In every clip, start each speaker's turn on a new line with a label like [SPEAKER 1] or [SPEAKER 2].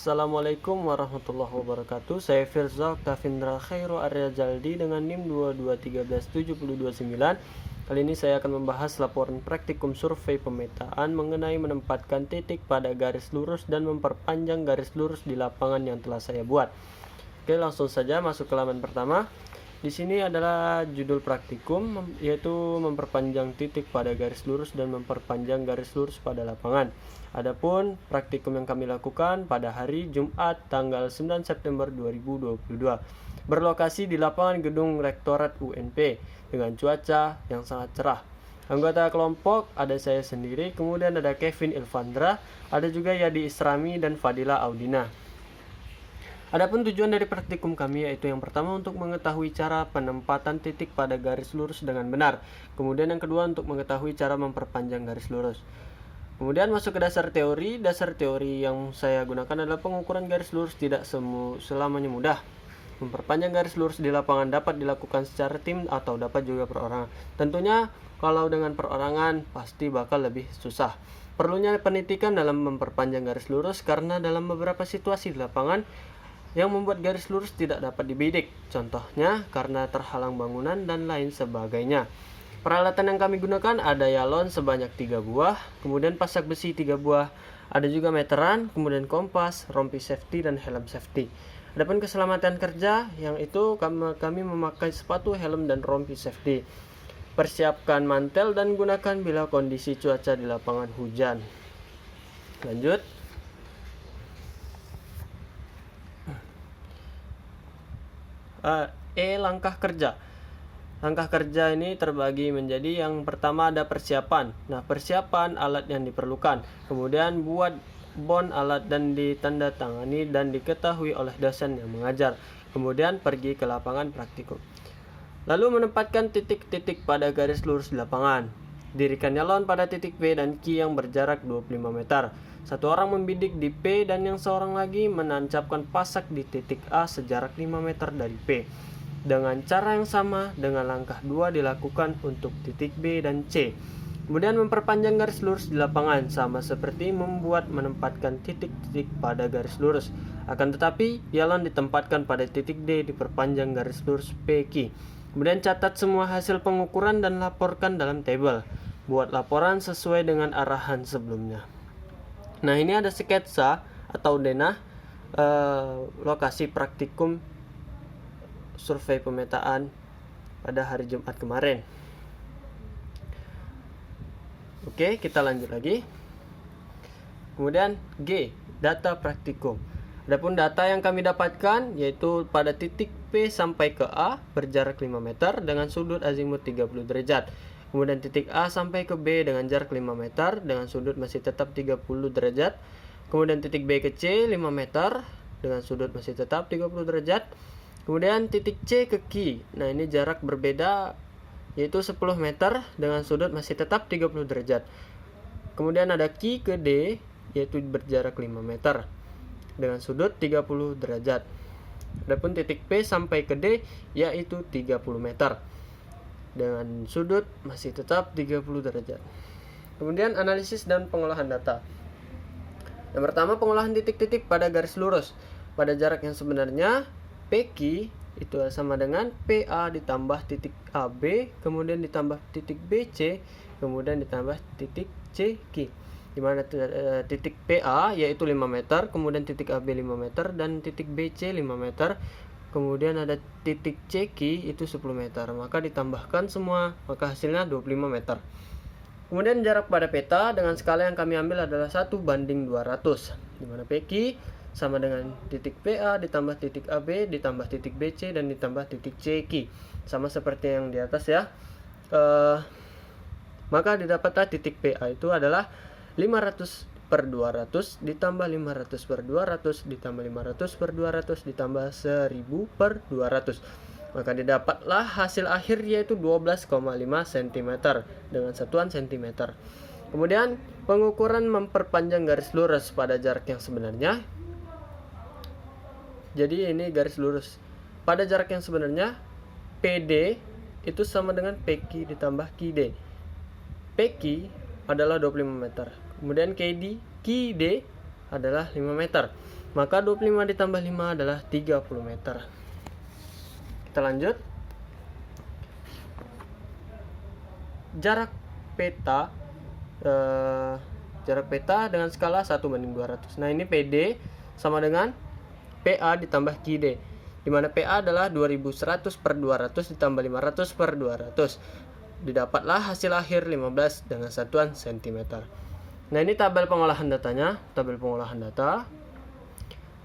[SPEAKER 1] Assalamualaikum warahmatullahi wabarakatuh. Saya Firza Oktavindra Khairu Arya Jaldi dengan NIM 223137229. Kali ini saya akan membahas laporan praktikum survei pemetaan mengenai menempatkan titik pada garis lurus dan memperpanjang garis lurus di lapangan yang telah saya buat. Oke, langsung saja masuk ke halaman pertama. Di sini adalah judul praktikum, yaitu memperpanjang titik pada garis lurus dan memperpanjang garis lurus pada lapangan. Adapun praktikum yang kami lakukan pada hari Jumat tanggal 9 September 2022 berlokasi di lapangan gedung Rektorat UNP dengan cuaca yang sangat cerah. Anggota kelompok ada saya sendiri, kemudian ada Kevin Ilvandra, ada juga Yadi Isrami dan Fadila Audina. Adapun tujuan dari praktikum kami yaitu yang pertama untuk mengetahui cara penempatan titik pada garis lurus dengan benar. Kemudian yang kedua untuk mengetahui cara memperpanjang garis lurus. Kemudian masuk ke dasar teori. Dasar teori yang saya gunakan adalah pengukuran garis lurus tidak selamanya mudah. Memperpanjang garis lurus di lapangan dapat dilakukan secara tim atau dapat juga perorangan. Tentunya kalau dengan perorangan pasti bakal lebih susah. Perlunya penitikan dalam memperpanjang garis lurus karena dalam beberapa situasi di lapangan yang membuat garis lurus tidak dapat dibidik, contohnya karena terhalang bangunan dan lain sebagainya. Peralatan yang kami gunakan ada yalon sebanyak 3 buah, kemudian pasak besi 3 buah, ada juga meteran, kemudian kompas, rompi safety dan helm safety. Adapun keselamatan kerja yang itu kami memakai sepatu, helm dan rompi safety. Persiapkan mantel dan gunakan bila kondisi cuaca di lapangan hujan. Lanjut. Langkah kerja. Langkah kerja ini terbagi menjadi yang pertama ada persiapan. Nah, persiapan alat yang diperlukan. Kemudian buat bon alat dan ditandatangani dan diketahui oleh dosen yang mengajar. Kemudian pergi ke lapangan praktikum. Lalu menempatkan titik-titik pada garis lurus di lapangan. Dirikan nyalon pada titik P dan Q yang berjarak 25 meter. Satu orang membidik di P dan yang seorang lagi menancapkan pasak di titik A sejarak 5 meter dari P. Dengan cara yang sama dengan langkah 2 dilakukan untuk titik B dan C. Kemudian memperpanjang garis lurus di lapangan sama seperti menempatkan titik-titik pada garis lurus. Akan tetapi, yalon ditempatkan pada titik D diperpanjang garis lurus PQ. Kemudian catat semua hasil pengukuran dan laporkan dalam tabel. Buat laporan sesuai dengan arahan sebelumnya. Nah, ini ada sketsa atau denah lokasi praktikum survei pemetaan pada hari Jumat kemarin. Oke, kita lanjut lagi. Kemudian G, data praktikum. Adapun data yang kami dapatkan yaitu pada titik P sampai ke A berjarak 5 meter dengan sudut azimut 30 derajat. Kemudian titik A sampai ke B dengan jarak 5 meter dengan sudut masih tetap 30 derajat. Kemudian titik B ke C 5 meter dengan sudut masih tetap 30 derajat. Kemudian titik C ke Q. Nah, ini jarak berbeda yaitu 10 meter dengan sudut masih tetap 30 derajat. Kemudian ada Q ke D yaitu berjarak 5 meter dengan sudut 30 derajat. Adapun titik P sampai ke D yaitu 30 meter dengan sudut masih tetap 30 derajat. Kemudian analisis dan pengolahan data. Yang pertama, pengolahan titik-titik pada garis lurus. Pada jarak yang sebenarnya, PQ itu sama dengan PA ditambah titik AB, kemudian ditambah titik BC, kemudian ditambah titik CQ. Di mana titik PA yaitu 5 meter, kemudian titik AB 5 meter, dan titik BC 5 meter. Kemudian ada titik CQ itu 10 meter. Maka ditambahkan semua, maka hasilnya 25 meter. Kemudian jarak pada peta dengan skala yang kami ambil adalah 1:200. Di mana PQ sama dengan titik PA ditambah titik AB ditambah titik BC dan ditambah titik CQ. Sama seperti yang di atas ya. Maka didapatlah titik PA itu adalah 500/200 ditambah 500/200 ditambah 500/200 ditambah 1000/200. Maka didapatlah hasil akhir yaitu 12,5 cm dengan satuan cm. Kemudian pengukuran memperpanjang garis lurus pada jarak yang sebenarnya. Jadi ini garis lurus. Pada jarak yang sebenarnya PD itu sama dengan PQ ditambah QD. PQ adalah 25 meter. Kemudian QD adalah 5 meter. Maka 25 ditambah 5 adalah 30 meter. Kita lanjut. Jarak peta dengan skala 1:200. Nah, ini PD sama dengan PA ditambah QD, di mana PA adalah 2100 per 200 ditambah 500 per 200. Didapatlah hasil akhir 15 dengan satuan cm. Nah, ini tabel pengolahan datanya. Tabel pengolahan data.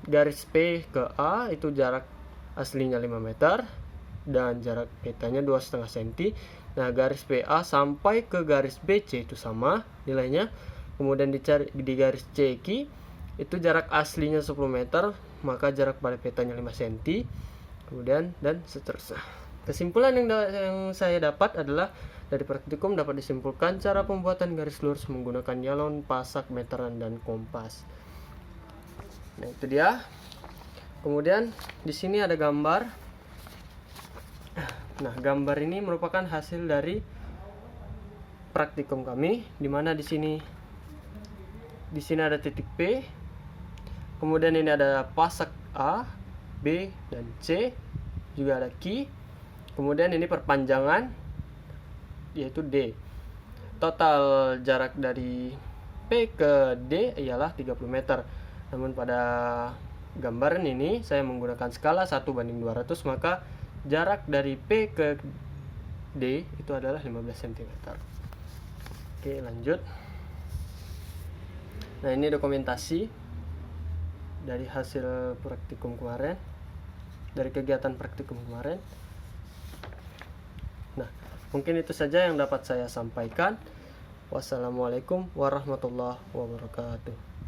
[SPEAKER 1] Garis P ke A itu jarak aslinya 5 meter dan jarak petanya 2,5 cm. Nah, garis PA sampai ke garis BC itu sama nilainya. Kemudian dicari di garis CQ itu jarak aslinya 10 meter, maka jarak pada petanya 5 cm. Kemudian dan seterusnya. Kesimpulan yang saya dapat adalah dari praktikum dapat disimpulkan cara pembuatan garis lurus menggunakan galon, pasak, meteran, dan kompas. Nah, itu dia. Kemudian di sini ada gambar. Nah, gambar ini merupakan hasil dari praktikum kami, di mana di sini ada titik P. Kemudian ini ada pasak A, B, dan C. Juga ada Q. Kemudian ini perpanjangan yaitu D. Total jarak dari P ke D ialah 30 meter. Namun pada gambaran ini saya menggunakan skala 1:200, maka jarak dari P ke D itu adalah 15 cm. Oke, lanjut. Nah, ini dokumentasi dari hasil praktikum kemarin, dari kegiatan praktikum kemarin. Nah, mungkin itu saja yang dapat saya sampaikan. Wassalamualaikum warahmatullahi wabarakatuh.